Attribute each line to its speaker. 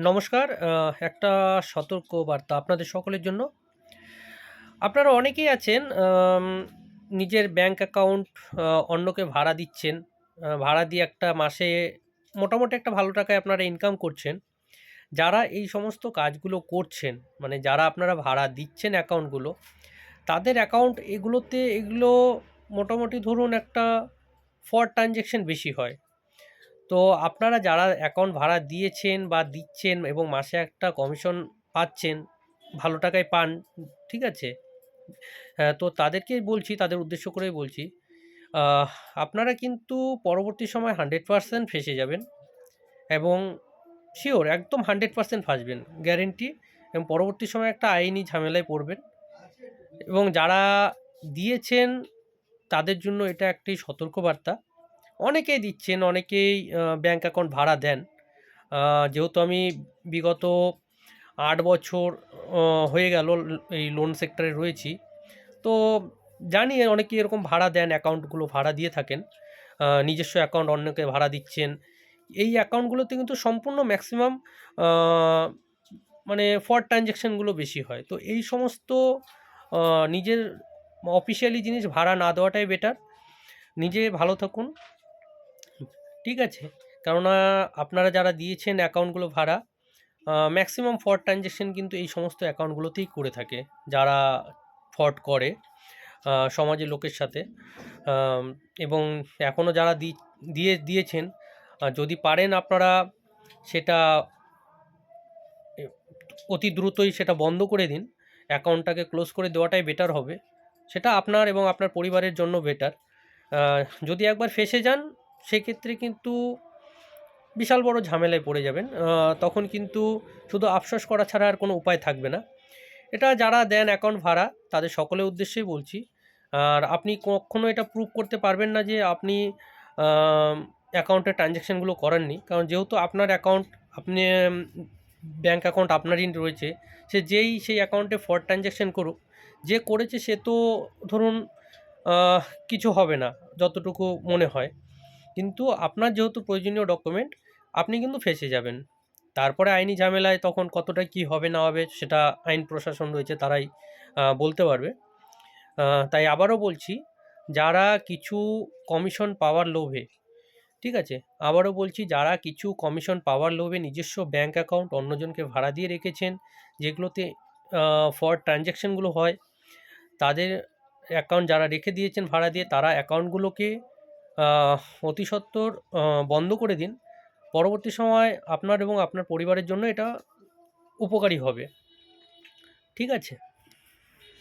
Speaker 1: নমস্কার। একটা সতর্ক বার্তা আপনাদের সকলের জন্য। আপনারা অনেকেই আছেন নিজের ব্যাংক অ্যাকাউন্ট অন্যকে ভাড়া দিচ্ছেন। ভাড়া দিয়ে একটা মাসে মোটামুটি একটা ভালো টাকায় আপনারা ইনকাম করছেন। যারা এই সমস্ত কাজগুলো করছেন, মানে যারা আপনারা ভাড়া দিচ্ছেন অ্যাকাউন্টগুলো, তাদের অ্যাকাউন্ট এগুলো মোটামুটি ধরুন একটা ফ্রড ট্রান্সেকশন বেশি হয়। তো আপনারা যারা অ্যাকাউন্ট ভাড়া দিয়েছেন বা দিচ্ছেন এবং মাসে একটা কমিশন পাচ্ছেন, ভালো টাকায় পান, ঠিক আছে? হ্যাঁ, তো তাদেরকেই বলছি, তাদের উদ্দেশ্য করেই বলছি, আহ আপনারা কিন্তু পরবর্তী সময় 100% ফেঁসে যাবেন এবং সিওর একদম 100% ফাঁসবেন, গ্যারেন্টি। এবং পরবর্তী সময়ে একটা আইনি ঝামেলায় পড়বেন। এবং যারা দিয়েছেন তাদের জন্য এটা একটি সতর্কবার্তা। অনেকেই দিচ্ছেন, অনেকেই ব্যাংক অ্যাকাউন্ট ভাড়া দেন। যেহেতু আমি বিগত ৮ বছর হয়ে গেল এই লোন সেক্টরে রয়েছি। তো জানি অনেকেই এরকম ভাড়া দেন, অ্যাকাউন্টগুলো ভাড়া দিয়ে থাকেন। নিজস্ব অ্যাকাউন্ট অন্যকে ভাড়া দিচ্ছেন। এই অ্যাকাউন্টগুলোতে কিন্তু সম্পূর্ণ ম্যাক্সিমাম আ মানে ফ্রড ট্রান্সেকশনগুলো বেশি হয়। তো এই সমস্ত আ নিজের অফিসিয়ালি জিনিস ভাড়া না দেওয়াটাই বেটার। নিজে ভালো থাকুন, ঠিক আছে? কেননা আপনারা যারা দিয়েছেন অ্যাকাউন্টগুলো ভাড়া, ম্যাক্সিমাম ফ্রড ট্রানজেকশন কিন্তু এই সমস্ত অ্যাকাউন্টগুলোতেই করে থাকে। যারা ফ্রড করে সমাজের লোকের সাথে। আম এবং এখনও যারা দিয়েছেন, যদি পারেন আপনারা সেটা এ অতি দ্রুতই সেটা বন্ধ করে দিন। অ্যাকাউন্টটাকে ক্লোজ করে দেওয়াটাই বেটার হবে। সেটা আপনার এবং আপনার পরিবারের জন্য বেটার। আ যদি একবার ফেঁসে যান, সেক্ষেত্রে কিন্তু বিশাল বড় ঝামেলায় পড়ে যাবেন। তখন কিন্তু শুধু আফসোস করা ছাড়া আর কোনো উপায় থাকবে না। এটা যারা দেন অ্যাকাউন্ট ভাড়া, তাদের সকলের উদ্দেশ্যেই বলছি। আর আপনি কক্ষনো এটা প্রুভ করতে পারবেন না যে আপনি অ্যাকাউন্টে ট্রানজ্যাকশনগুলো করেননি। কারণ যেহেতু আপনার অ্যাকাউন্ট, আপনি ব্যাংক অ্যাকাউন্ট আপনারই রয়েছে। যেই সেই অ্যাকাউন্টে ফ্রড ট্রানজ্যাকশন করুক, যে করেছে সে তো ধরুন কিছু হবে না যতটুকু মনে হয়। কিন্তু আপনার যেহেতু প্রয়োজনীয় ডকুমেন্ট, আপনি কিন্তু ফেঁসে যাবেন। তারপরে আইনি ঝামেলায় তখন কতটা কী হবে না হবে সেটা আইন প্রশাসন রয়েছে, তারাই বলতে পারবে। তাই আবারও বলছি, যারা কিছু কমিশন পাওয়ার লোভে, ঠিক আছে? আবারও বলছি, যারা কিছু কমিশন পাওয়ার লোভে নিজস্ব ব্যাংক অ্যাকাউন্ট অন্যজনকে ভাড়া দিয়ে রেখেছেন, যেগুলোতে ফ্রড ট্রানজ্যাকশনগুলো হয়, তাদের অ্যাকাউন্ট যারা রেখে দিয়েছেন ভাড়া দিয়ে, তারা অ্যাকাউন্টগুলোকে আহ অতি সত্বর বন্ধ করে দিন। পরবর্তী সময় আপনার এবং আপনার পরিবারের জন্য এটা উপকারী হবে। ঠিক আছে?